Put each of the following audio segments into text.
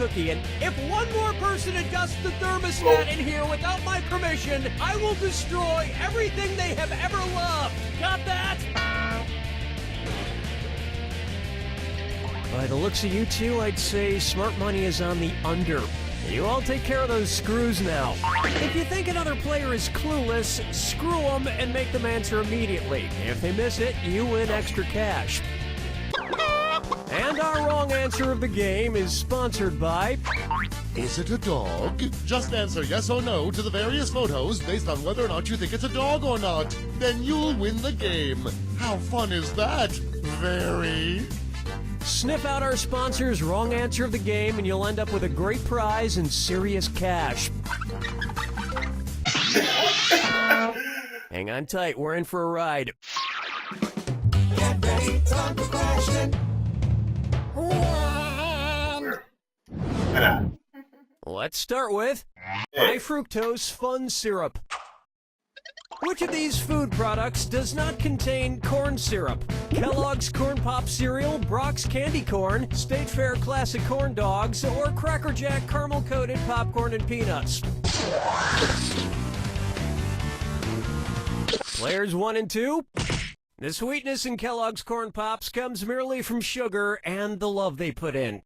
cookie, and if one more person adjusts the thermostat in here without my permission, I will destroy everything they have ever loved. Got that? By the looks of you two, I'd say smart money is on the under. You all take care of those screws now. If you think another player is clueless, screw them and make them answer immediately. If they miss it, you win extra cash. And our wrong answer of the game is sponsored by... Is it a dog? Just answer yes or no to the various photos based on whether or not you think it's a dog or not. Then you'll win the game. How fun is that? Very. Sniff out our sponsor's wrong answer of the game and you'll end up with a great prize and serious cash. Hang on tight, we're in for a ride. Get ready, time for question. Let's start with high fructose fun syrup. Which of these food products does not contain corn syrup? Kellogg's Corn Pop cereal, Brock's candy corn, State Fair classic corn dogs, or Cracker Jack caramel-coated popcorn and peanuts? Players 1 and 2. The sweetness in Kellogg's Corn Pops comes merely from sugar and the love they put in.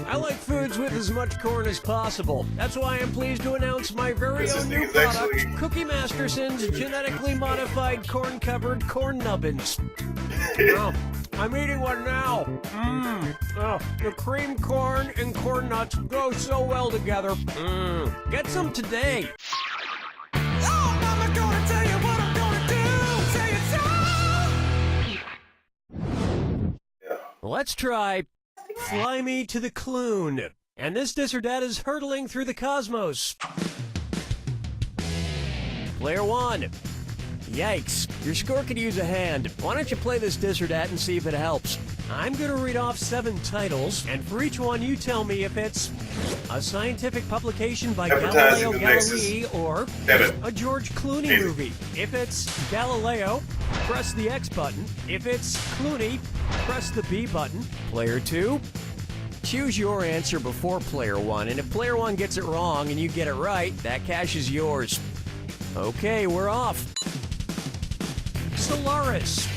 I like foods with as much corn as possible. That's why I'm pleased to announce my very own new product, Cookie Masterson's genetically modified corn-covered corn nubbins. Oh, I'm eating one now. Oh, the cream corn and corn nuts go so well together. Get some today. Oh, Mama gonna tell you what I'm gonna do. Say it so. Let's try Fly Me to the Clune. And this This or Dat is hurtling through the cosmos. Player 1. Yikes, your score could use a hand. Why don't you play this This or Dat and see if it helps? I'm going to read off 7 titles, and for each one you tell me if it's a scientific publication by Galileo Galilei or a George Clooney movie. If it's Galileo, press the X button. If it's Clooney, press the B button. Player 2, choose your answer before Player 1, and if Player 1 gets it wrong and you get it right, that cash is yours. Okay, we're off. Solaris,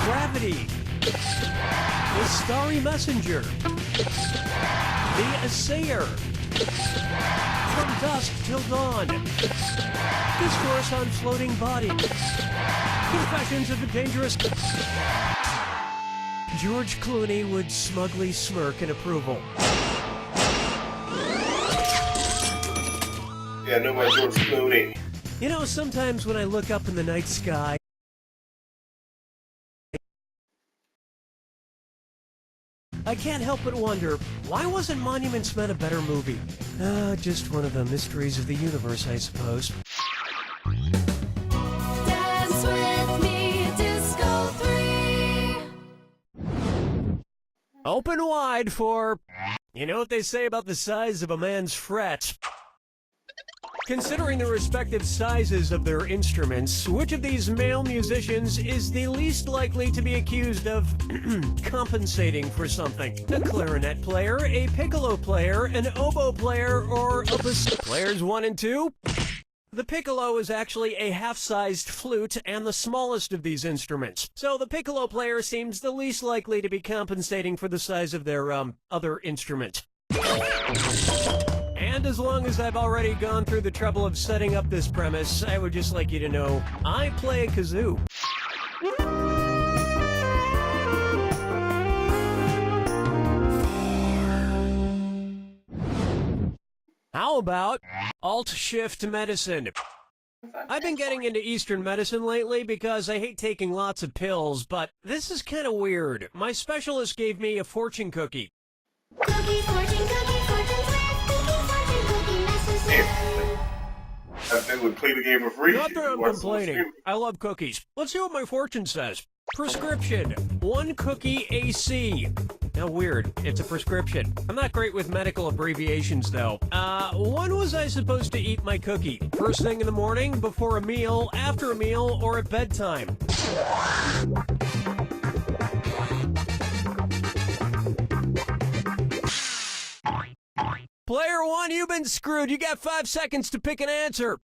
Gravity, The Starry Messenger, The Assayer, From Dusk Till Dawn, Discourse on Floating Body, Confessions of a Dangerous... George Clooney would smugly smirk in approval. Yeah, no more George Clooney. You know, sometimes when I look up in the night sky, I can't help but wonder, why wasn't Monuments Men a better movie? Just one of the mysteries of the universe, I suppose. Dance with me, Disco 3. Open wide for... You know what they say about the size of a man's fret? Considering the respective sizes of their instruments, which of these male musicians is the least likely to be accused of compensating for something? A clarinet player, a piccolo player, an oboe player, or a bass? Players 1 and 2? The piccolo is actually a half-sized flute and the smallest of these instruments. So the piccolo player seems the least likely to be compensating for the size of their, other instrument. And as long as I've already gone through the trouble of setting up this premise, I would just like you to know, I play a kazoo. How about Alt-Shift Medicine? I've been getting into Eastern medicine lately because I hate taking lots of pills, but this is kind of weird. My specialist gave me a fortune cookie. Cookie, fortune, cookie, fortune, cookie, message. That thing would play the game for free. Not that I'm complaining. I love cookies. Let's see what my fortune says. Prescription. 1 cookie AC. Now weird. It's a prescription. I'm not great with medical abbreviations though. When was I supposed to eat my cookie? First thing in the morning, before a meal, after a meal, or at bedtime? Player one, you've been screwed. You got 5 seconds to pick an answer.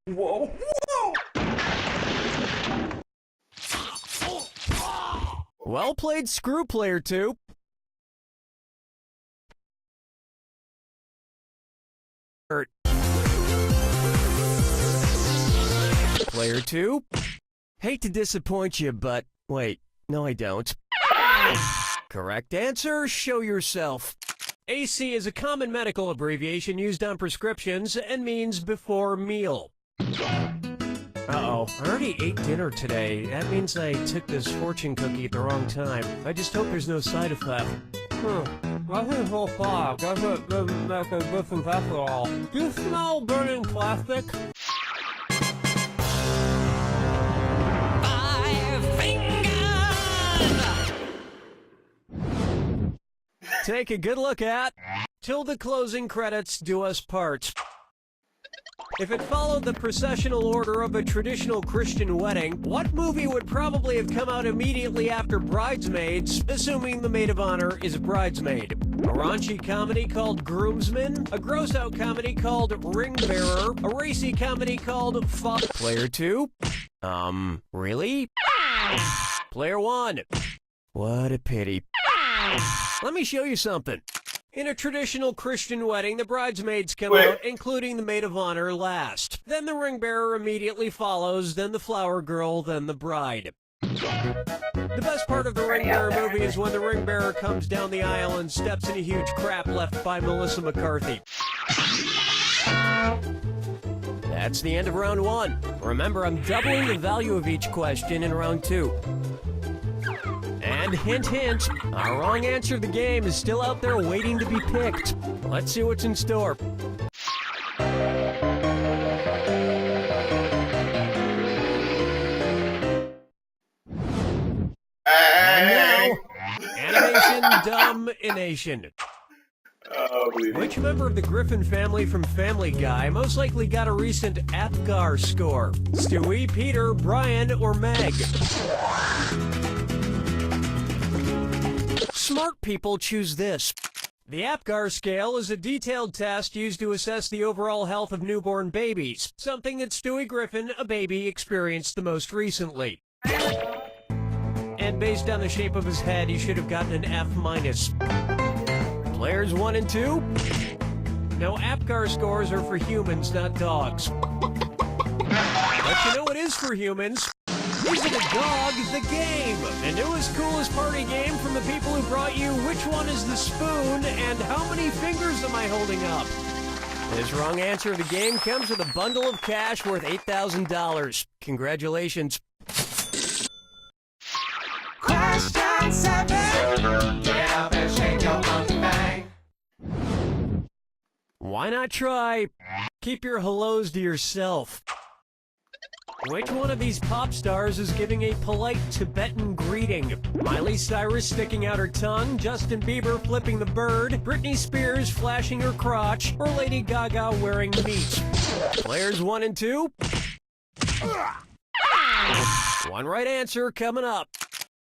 Whoa. Well played, screw player two. Player two. Hate to disappoint you, but wait, no I don't. Correct answer, show yourself. AC is a common medical abbreviation used on prescriptions and means before meal. Uh-oh, I already ate dinner today. That means I took this fortune cookie at the wrong time. I just hope there's no side effect. I think so far doesn't make a difference after all. Do you smell burning plastic? Take a good look at till the closing credits do us part. If it followed the processional order of a traditional Christian wedding, what movie would probably have come out immediately after Bridesmaids, assuming the maid of honor is a bridesmaid? A raunchy comedy called Groomsmen? A gross-out comedy called Ring Bearer? A racy comedy called Fuck? Player two? Really? Player one. What a pity. Let me show you something. In a traditional Christian wedding, the bridesmaids come out, including the maid of honor, last. Then the ring bearer immediately follows, then the flower girl, then the bride. The best part of the ring bearer movie is when the ring bearer comes down the aisle and steps in a huge crap left by Melissa McCarthy. That's the end of round one. Remember, I'm doubling the value of each question in round two. And hint, hint, our wrong answer of the game is still out there waiting to be picked. Let's see what's in store. And now, animation domination. Which member of the Griffin family from Family Guy most likely got a recent APGAR score? Stewie, Peter, Brian, or Meg? Smart people choose this. The APGAR scale is a detailed test used to assess the overall health of newborn babies, something that Stewie Griffin, a baby, experienced the most recently. And based on the shape of his head, he should have gotten an F-. Players 1 and 2? No, APGAR scores are for humans, not dogs. But you know what is for humans? Is it a dog? The game! The newest, coolest party game from the people who brought you Which One is the Spoon and How Many Fingers Am I Holding Up? This wrong answer of the game comes with a bundle of cash worth $8,000. Congratulations. Question 7. Get up and shake your monkey bang. Why not try? Keep your hellos to yourself. Which one of these pop stars is giving a polite Tibetan greeting? Miley Cyrus sticking out her tongue, Justin Bieber flipping the bird, Britney Spears flashing her crotch, or Lady Gaga wearing meat? Players 1 and 2? One right answer coming up.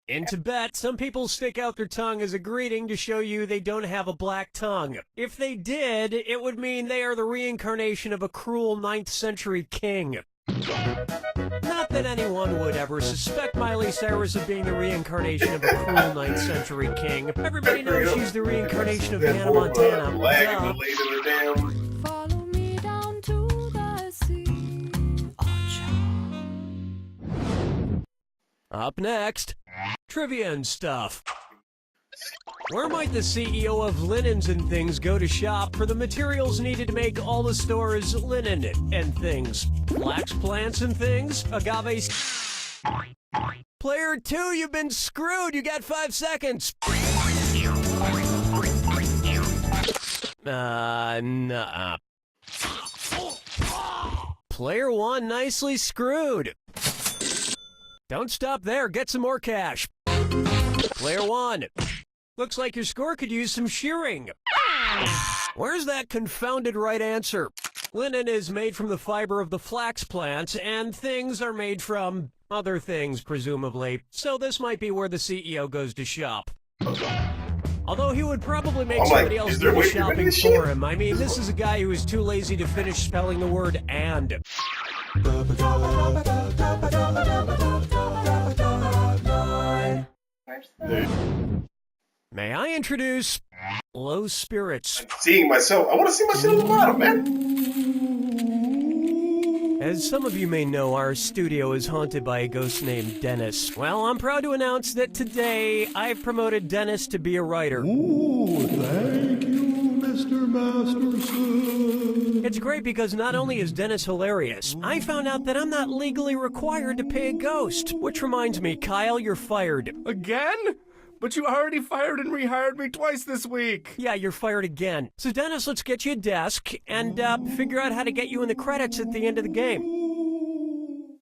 In Tibet, some people stick out their tongue as a greeting to show you they don't have a black tongue. If they did, it would mean they are the reincarnation of a cruel 9th century king. Not that anyone would ever suspect Miley Cyrus of being the reincarnation of a cruel 9th century king. Everybody knows she's the reincarnation of Hannah Montana. Duh. Follow me down to the sea. Up next, trivia and stuff. Where might the CEO of Linens and Things go to shop for the materials needed to make all the store's linen and things? Flax plants and things? Agave... Player 2, you've been screwed! You got 5 seconds! Nuh-uh. Player 1, nicely screwed! Don't stop there, get some more cash. Player 1. Looks like your score could use some shearing. Where's that confounded right answer? Linen is made from the fiber of the flax plant, and things are made from other things, presumably. So this might be where the CEO goes to shop. Although he would probably make I'm like, somebody else is there a do the way to remedy shopping this shit? for him. I mean, this is a guy who is too lazy to finish spelling the word and. May I introduce Low Spirits? Seeing myself. I want to see myself at the bottom, man. As some of you may know, our studio is haunted by a ghost named Dennis. Well, I'm proud to announce that today I've promoted Dennis to be a writer. Ooh, thank you, Mr. Masterson. It's great because not only is Dennis hilarious, I found out that I'm not legally required to pay a ghost. Which reminds me, Kyle, you're fired. Again? But you already fired and rehired me twice this week. Yeah, you're fired again. So Dennis, let's get you a desk and figure out how to get you in the credits at the end of the game.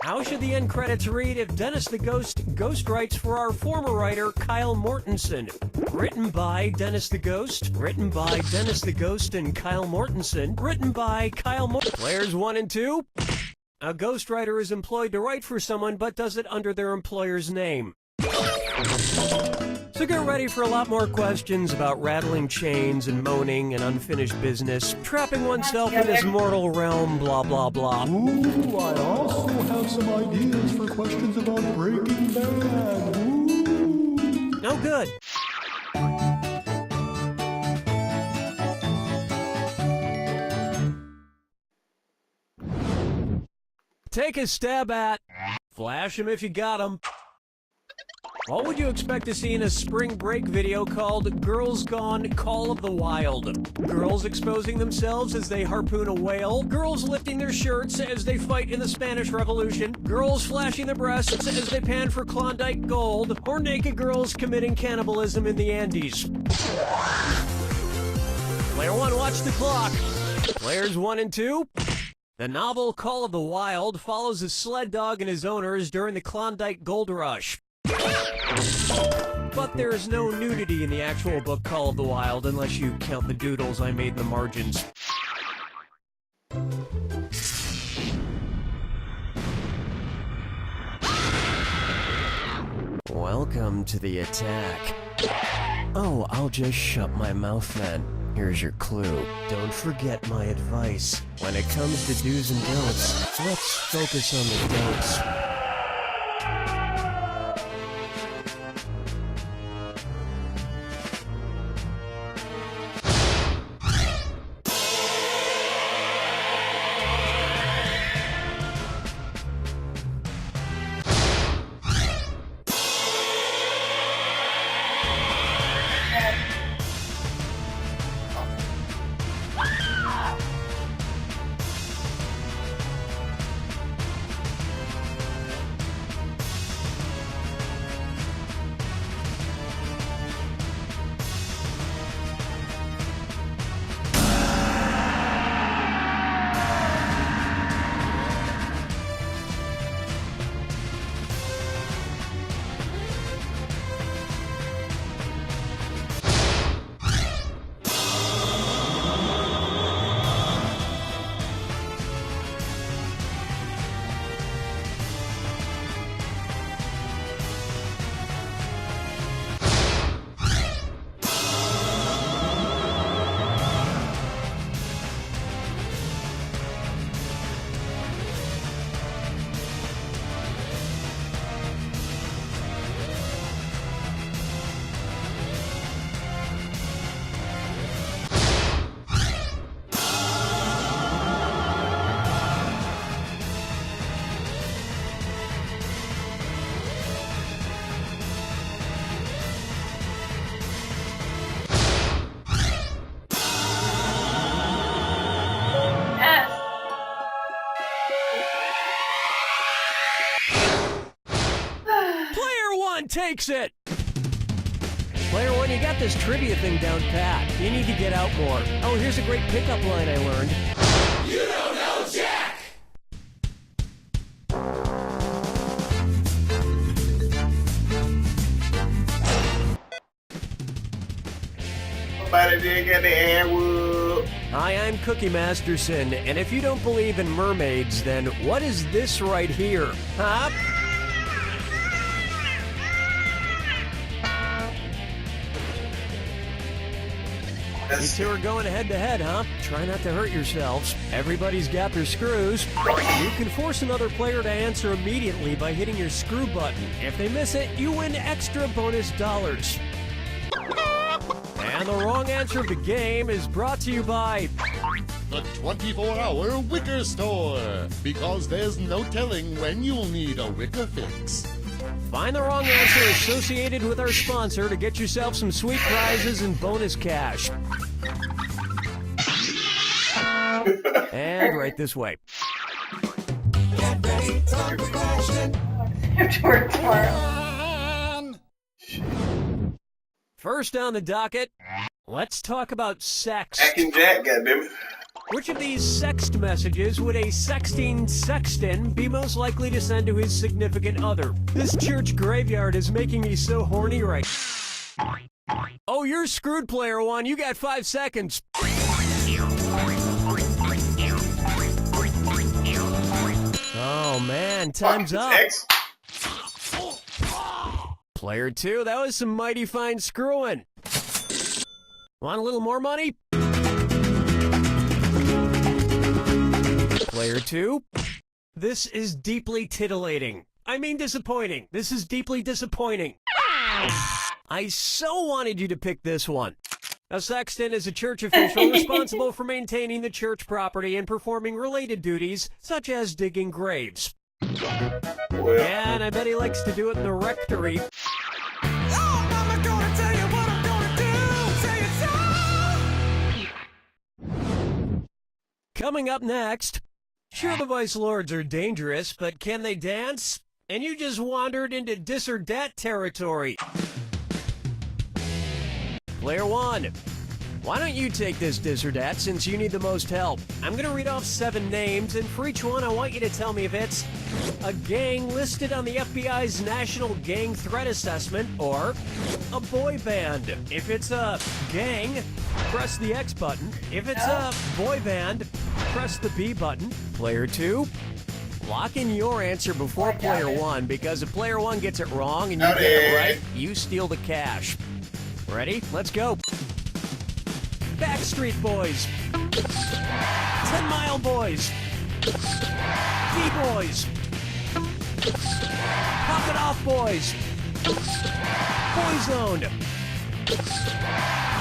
How should the end credits read if Dennis the Ghost ghostwrites for our former writer, Kyle Mortensen? Written by Dennis the Ghost, written by Dennis the Ghost and Kyle Mortensen, written by Kyle Mortensen. Players 1 and 2. A ghostwriter is employed to write for someone but does it under their employer's name. So get ready for a lot more questions about rattling chains and moaning and unfinished business, trapping oneself in this mortal realm, blah blah blah. Ooh, I also have some ideas for questions about Breaking Bad. Ooh. No good. Take a stab at. Flash him if you got him. What would you expect to see in a spring break video called Girls Gone Call of the Wild? Girls exposing themselves as they harpoon a whale, girls lifting their shirts as they fight in the Spanish Revolution, girls flashing their breasts as they pan for Klondike Gold, or naked girls committing cannibalism in the Andes. Player 1, watch the clock. Players 1 and 2. The novel Call of the Wild follows a sled dog and his owners during the Klondike Gold Rush. But there is no nudity in the actual book Call of the Wild unless you count the doodles I made in the margins. Welcome to the attack. Oh, I'll just shut my mouth then. Here's your clue. Don't forget my advice. When it comes to do's and don'ts, let's focus on the don'ts. Takes it! Player 1, you got this trivia thing down pat. You need to get out more. Oh, here's a great pickup line I learned. You don't know Jack! Somebody did get the air whoop. Hi, I'm Cookie Masterson, and if you don't believe in mermaids, then what is this right here? Huh? You two are going head to head, huh? Try not to hurt yourselves. Everybody's got their screws. You can force another player to answer immediately by hitting your screw button. If they miss it, you win extra bonus dollars. And the wrong answer of the game is brought to you by The 24-hour Wicker Store. Because there's no telling when you'll need a wicker fix. Find the wrong answer associated with our sponsor to get yourself some sweet prizes and bonus cash. And right this way. Get ready, time for question. have to work tomorrow. First on the docket, let's talk about sex. Jack and Jack, goddammit. Which of these sext messages would a sexting sexton be most likely to send to his significant other? This church graveyard is making me so horny right. Oh, you're screwed, player one. You got 5 seconds. Oh man, time's up. X. Player two, that was some mighty fine screwing. Want a little more money? Player two, this is deeply titillating. I mean disappointing. This is deeply disappointing. I so wanted you to pick this one. A sexton is a church official responsible for maintaining the church property and performing related duties, such as digging graves. Well, Yeah, and I bet he likes to do it in the rectory. Oh, mama gonna tell you what I'm gonna do. Say it so. Coming up next, sure the Vice Lords are dangerous, but can they dance? And you just wandered into dis or dat territory. Player one, why don't you take this dis or dat since you need the most help? I'm going to read off 7 names, and for each one I want you to tell me if it's a gang listed on the FBI's National Gang Threat Assessment or a boy band. If it's a gang, press the X button. If it's a boy band, press the B button. Player 2, lock in your answer before player 1, because if player 1 gets it wrong and you get it right, you steal the cash. Ready? Let's go. Backstreet Boys. 10 Mile Boys. D-Boys. Pop It Off Boys. Boyzone.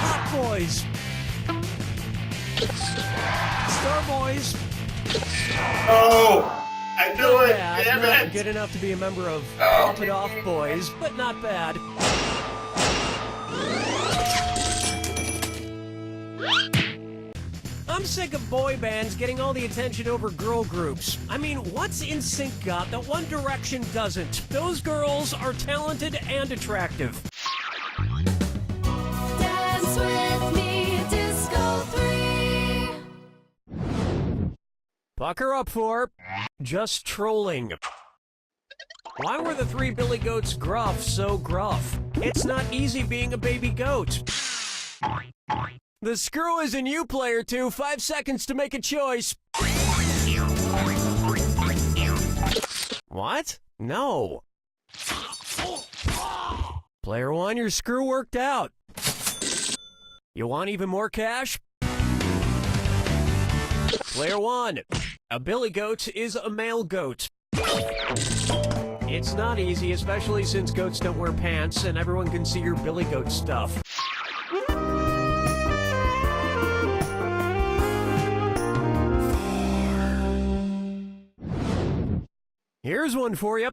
Hot Boys. Star Boys. oh, I knew it. Bad, Damn not it. good enough to be a member of Pop It Off Boys, but not bad. I'm sick of boy bands getting all the attention over girl groups. I mean, what's NSYNC got that One Direction doesn't? Those girls are talented and attractive. Dance with me, Disco 3. Pucker up for just trolling. Why were the 3 billy goats gruff so gruff? It's not easy being a baby goat. The screw is in you, player 2. 5 seconds to make a choice. What? No. Player 1, your screw worked out. You want even more cash? Player 1, a billy goat is a male goat. It's not easy, especially since goats don't wear pants and everyone can see your billy goat stuff. Here's one for you.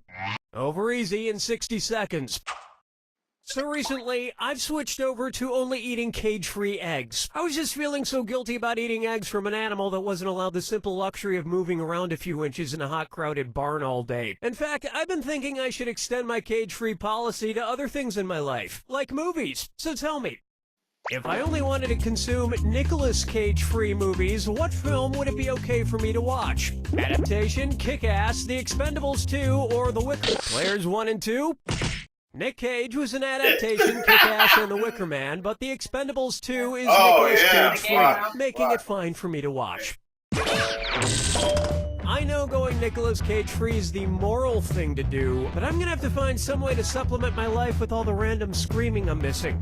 Over easy in 60 seconds. So recently, I've switched over to only eating cage-free eggs. I was just feeling so guilty about eating eggs from an animal that wasn't allowed the simple luxury of moving around a few inches in a hot, crowded barn all day. In fact, I've been thinking I should extend my cage-free policy to other things in my life, like movies. So tell me, if I only wanted to consume Nicolas Cage-free movies, what film would it be okay for me to watch? Adaptation, Kick-Ass, The Expendables 2, or The Wicker? Players 1 and 2? Nick Cage was an adaptation, Kick-Ass and The Wicker Man, but The Expendables 2 is Nicolas Cage-free, making it fine for me to watch. I know going Nicolas Cage-free is the moral thing to do, but I'm gonna have to find some way to supplement my life with all the random screaming I'm missing.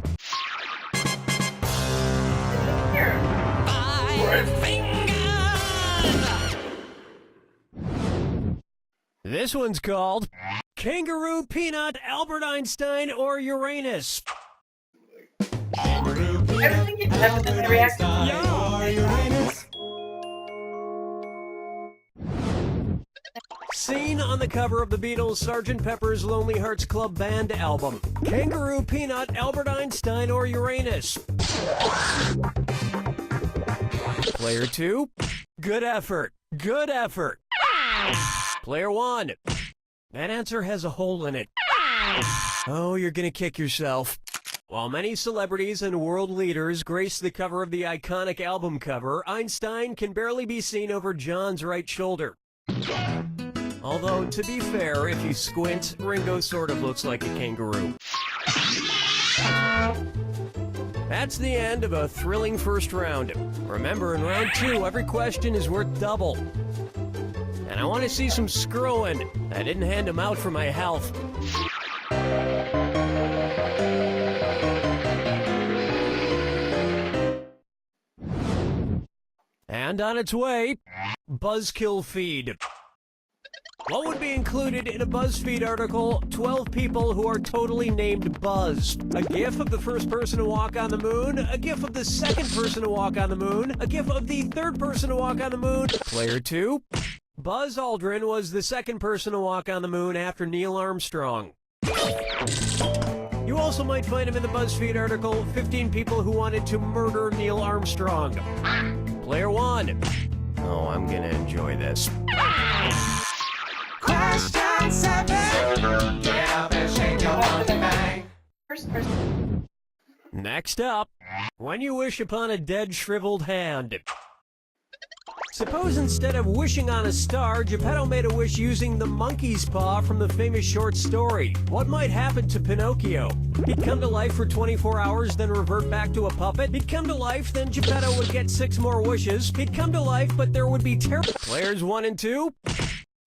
This one's called Kangaroo, Peanut, Albert Einstein, or Uranus. I don't think you have to react. Seen on the cover of the Beatles' Sgt. Pepper's Lonely Hearts Club Band album. Kangaroo, Peanut, Albert Einstein, or Uranus? Player 2, good effort. Good effort. Player 1, that answer has a hole in it. Oh, you're gonna kick yourself. While many celebrities and world leaders grace the cover of the iconic album cover, Einstein can barely be seen over John's right shoulder. Although, to be fair, if you squint, Ringo sort of looks like a kangaroo. That's the end of a thrilling first round. Remember, in round 2, every question is worth double. And I want to see some screwing. I didn't hand them out for my health. And on its way, Buzzkill feed. What would be included in a BuzzFeed article, 12 people who are totally named Buzz? A gif of the first person to walk on the moon, a gif of the second person to walk on the moon, a gif of the third person to walk on the moon. Player 2, Buzz Aldrin was the second person to walk on the moon after Neil Armstrong. You also might find him in the BuzzFeed article, 15 people who wanted to murder Neil Armstrong. Player 1. Oh, I'm gonna enjoy this. Question 7. Yeah, bitch, shake your monkey bang. First person. Next up, when you wish upon a dead, shriveled hand. Suppose instead of wishing on a star, Geppetto made a wish using the monkey's paw from the famous short story. What might happen to Pinocchio? He'd come to life for 24 hours, then revert back to a puppet. He'd come to life, then Geppetto would get 6 more wishes. He'd come to life, but there would be terrible... Players 1 and 2.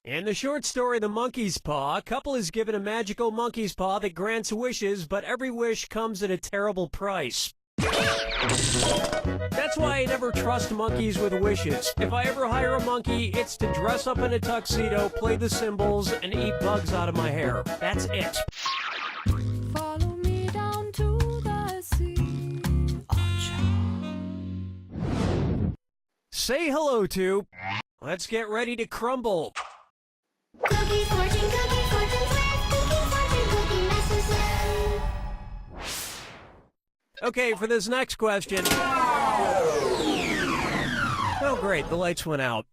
In the short story The Monkey's Paw, a couple is given a magical monkey's paw that grants wishes, but every wish comes at a terrible price. That's why I never trust monkeys with wishes. If I ever hire a monkey, it's to dress up in a tuxedo, play the cymbals, and eat bugs out of my hair. That's it. Follow me down to the sea. Say hello to... Let's get ready to crumble. Cookie fortune with cookie messages. Okay, for this next question... Oh, great, the lights went out.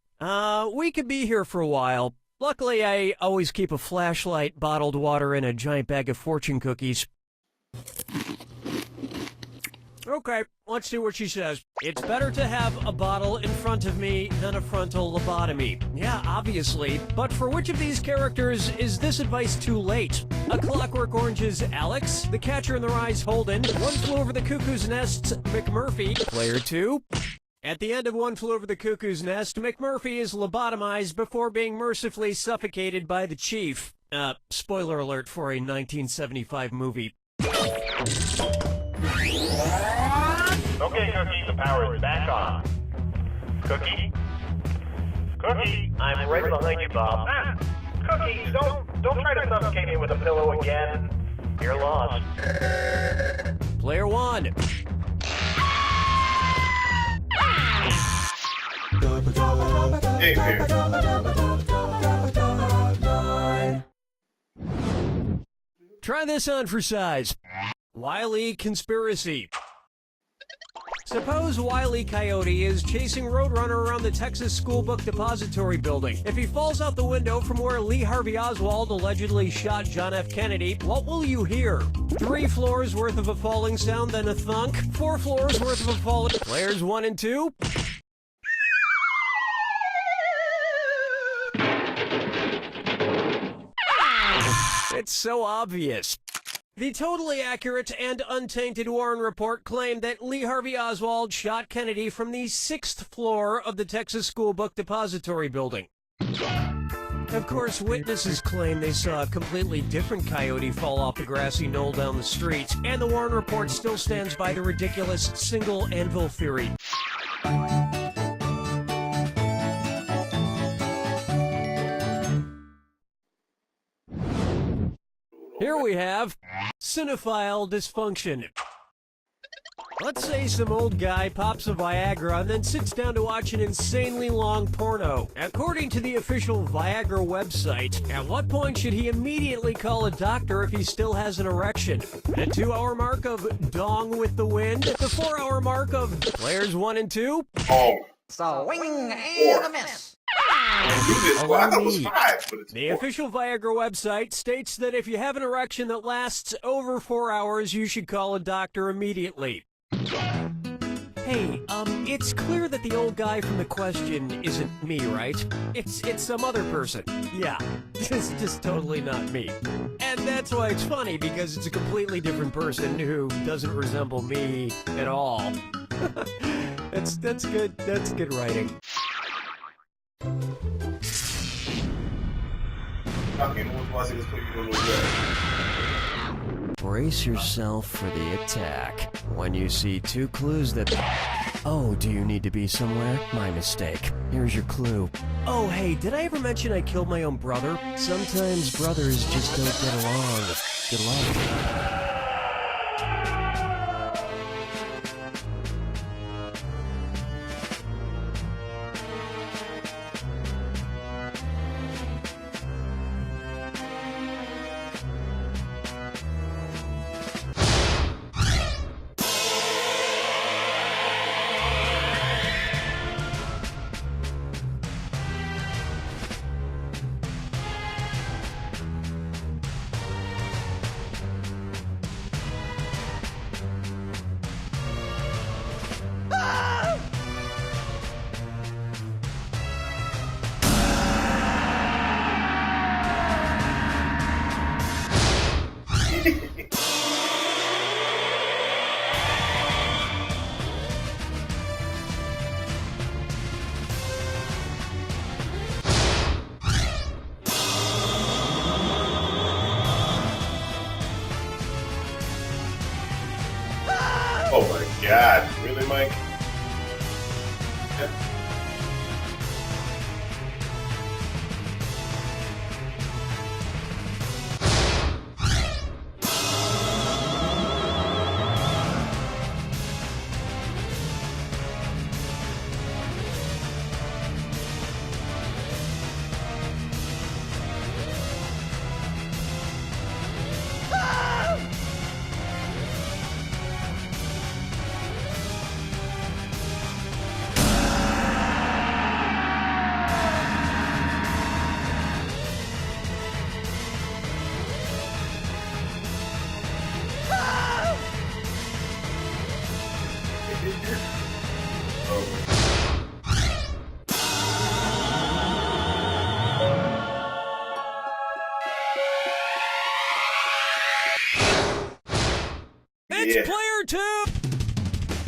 We could be here for a while. Luckily, I always keep a flashlight, bottled water, and a giant bag of fortune cookies. Okay, let's see what she says. It's better to have a bottle in front of me than a frontal lobotomy. Yeah, obviously. But for which of these characters is this advice too late? A Clockwork Orange's Alex, The Catcher in the Rye's Holden, One Flew Over the Cuckoo's Nest's McMurphy. Player 2. At the end of One Flew Over the Cuckoo's Nest, McMurphy is lobotomized before being mercifully suffocated by the chief. Spoiler alert for a 1975 movie. Okay, Cookie, the power is back on. Cookie? Cookie, I'm right behind you, Bob. Cookie, don't try to suffocate me with a pillow again. You're lost. Player 1. Hey, here. Try this on for size. Wile E. Conspiracy. Suppose Wile E. Coyote is chasing Roadrunner around the Texas School Book Depository building. If he falls out the window from where Lee Harvey Oswald allegedly shot John F. Kennedy, what will you hear? 3 floors worth of a falling sound, then a thunk. 4 floors worth of a falling... Players 1 and 2. It's so obvious. The totally accurate and untainted Warren Report claimed that Lee Harvey Oswald shot Kennedy from the 6th floor of the Texas School Book Depository building. Of course, witnesses claim they saw a completely different coyote fall off the grassy knoll down the street, and the Warren Report still stands by the ridiculous single anvil theory. here we have cinephile dysfunction. Let's say some old guy pops a Viagra and then sits down to watch an insanely long porno. According to the official Viagra website, at what point should he immediately call a doctor if he still has an erection? The 2-hour mark of dong with the wind? The 4-hour mark of players 1 and 2? Oh. Swing and a miss. Allow me. The official Viagra website states that if you have an erection that lasts over 4 hours, you should call a doctor immediately. Hey, it's clear that the old guy from the question isn't me, right? It's some other person. Yeah, it's just totally not me. And that's why it's funny, because it's a completely different person who doesn't resemble me at all. That's good. That's good writing. Brace yourself for the attack. When you see 2 clues that... Oh, do you need to be somewhere? My mistake. Here's your clue. Oh, hey, did I ever mention I killed my own brother? Sometimes brothers just don't get along. Good luck. Oh my God! Really, Mike? It's Yeah. player 2!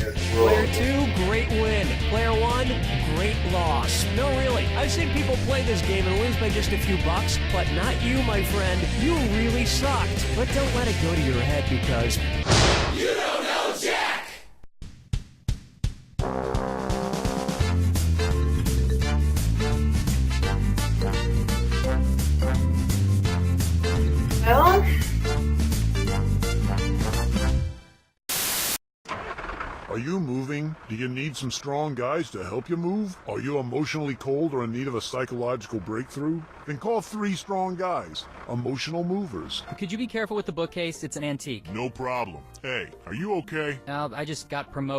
Yes, Player 2, great win. Player 1, great loss. No, really, I've seen people play this game and lose by just a few bucks, but not you, my friend. You really sucked. But don't let it go to your head because... You don't know Jack! Well, Are you moving? Do you need some strong guys to help you move? Are you emotionally cold or in need of a psychological breakthrough? Then call 3 strong guys, emotional movers. Could you be careful with the bookcase? It's an antique. No problem. Hey, are you okay? I just got promoted.